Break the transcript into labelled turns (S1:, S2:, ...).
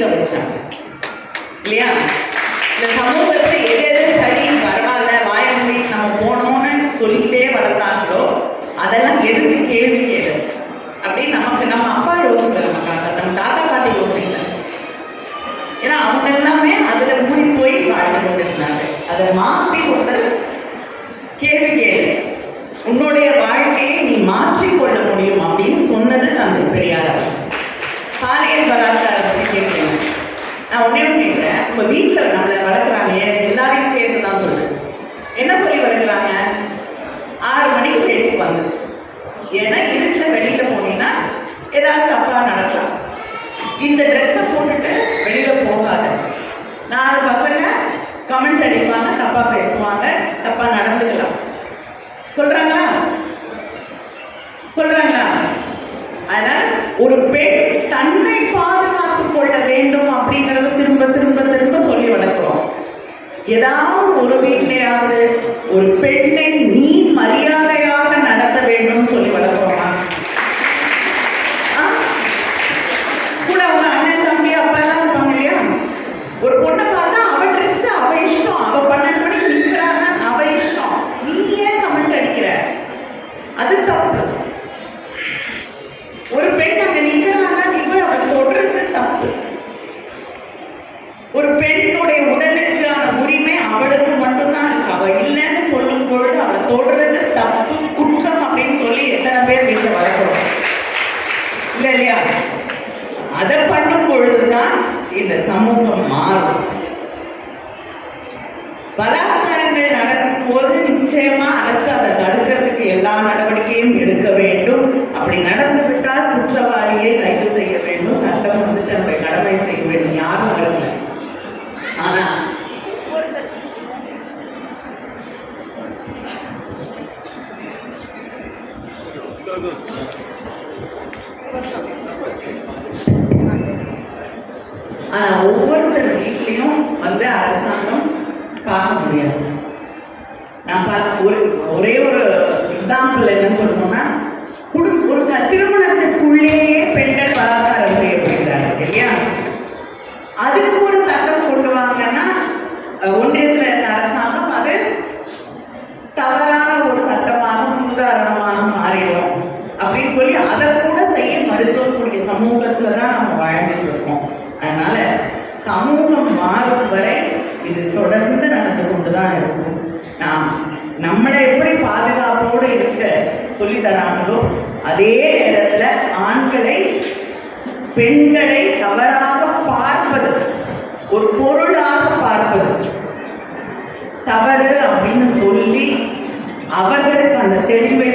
S1: சிந்திக்க வச்சாங்க இல்லையா? இந்த சமூகத்துல எது எது சரி பரவாயில்ல வாய மூடிட்டு நம்ம போனோம்னு சொல்லிக்கிட்டே வளர்த்தாங்களோ அதெல்லாம் எதுக்கு கேள்வி கேளு அப்படின்னு நமக்கு நம்ம அப்பா யோசிக்கல, நம்ம தாத்தா பாட்டி யோசிக்கல. ஏன்னா அவங்க எல்லாமே அதுல ஊறி போய் வாழ்ந்து கொண்டிருந்தாங்க. அதை மாற்றி ஒருத்தர் கேள்வி கேளு, உன்னுடைய வாழ்க்கையை நீ மாற்றிக்கொள்ள முடியும் அப்படின்னு சொன்னது தந்தை பெரியார். பாலியல் பலாத்காரம் பற்றி கேட்கிறேன். நான் ஒன்னே கேட்கிறேன், உங்க வீட்டில் நம்மளை வளர்க்குறாங்க, எல்லாரையும் சேர்த்து தான் சொல்றேன். என்ன சொல்லி வளர்க்குறாங்க? 6 மணிக்கு வீட்டுக்கு வந்து, ஏன்னா இருட்டில் வெளியில போனீங்கன்னா ஏதாவது தப்பா நடக்கலாம், இந்த ட்ரெஸ்ஸை போட்டுட்டு வெளியில போகாத, 4 பசங்க கமெண்ட் அடிப்பாங்க, தப்பா பேசுவாங்க, தப்பா நடந்துக்கலாம் சொல்றாங்களா? அதனால ஒரு பெண் தன்னை பாதுகாத்துக் கொள்ள வேண்டும் அப்படிங்கறது திரும்ப திரும்ப திரும்ப சொல்லி வளர்க்கிறோம். ஏதாவது ஒரு வீட்டிலேயாவது ஒரு பெண்ணை நீ மரியாதையாக நடத்த வேண்டும் சொல்லி வளர்க்கிறோமா? கூட அவங்க அண்ணன் தம்பி அப்பா எல்லாம் இருப்பாங்க இல்லையா? ஒரு பொண்ணை பார்த்தா அவ ட்ரெஸ் அவ இஷ்டம், அவ 12 மணிக்கு நிற்கிறான்னா அவ இஷ்டம், நீ ஏன் கமெண்ட் அடிக்கிற? அது தப்பு. ஒரு பெண் அங்க நிற்கிறான்னா நீ போய் அவளை தொடர்ந்து தப்பு. ஒரு பெண்ணுடைய உடலுக்கான உரிமை அவளுக்கு மட்டும்தான் இருக்கு. அவ இல்லைன்னு சொல்லும் பொழுது அவளை தொடர்றது தப்பு, குற்றம் அப்படின்னு சொல்லி எத்தனை பேர் வீட்டில் வளர்க்கிறோம் இல்லையா? அதை பண்ணும் பொழுதுதான் இந்த சமூகம் மாறும். பலாத்காரங்கள் நடக்கும் போது நிச்சயமா அரசு அதை தடுக்கிறதுக்கு எல்லா நடவடிக்கையும் எடுக்க வேண்டும். அப்படி நடந்து விட்டால் குற்றவாளியை கைது செய்ய வேண்டும், சட்டம் வந்து தன்னுடைய கடமை செய்ய வேண்டும். யாரும் வரல. ஆனா ஒவ்வொருத்தர் வீட்லயும் வந்து அரசாங்கம் பார்க்க முடியாது. நான் ஒரே ஒரு எக்ஸாம்பிள் என்ன சொல்லணும்னா, ஒரு திருமணத்திற்குள்ளேயே பெண்கள் பலாத்காரம் செய்யப்படுகிறார்கள் இல்லையா? அதுக்கு ஒரு சட்டம் கொண்டு வாங்கன்னா ஒன்றியத்தில் இருக்க அரசாங்கம் அது தவறான ஒரு சட்டமாக முன்னுதாரணமாக மாறிடும் அப்படின்னு சொல்லி அதை கூட செய்ய மறுக்கக்கூடிய சமூகத்துல தான் நம்ம வாழ்ந்துட்டு இருக்கோம். அதனால சமூகம் மாறும் வரை இது தொடர்ந்து நடந்து கொண்டுதான் இருக்கும். நாம் நம்மளை எப்படி பாதுகாப்போடு இருக்க சொல்லி தராங்களோ அதே நேரத்துல ஆண்களை பெண்களை தவறாக பார்ப்பது, ஒரு பொருளாக பார்ப்பது தவறு அப்படின்னு சொல்லி அவர்களுக்கு அந்த தெளிவை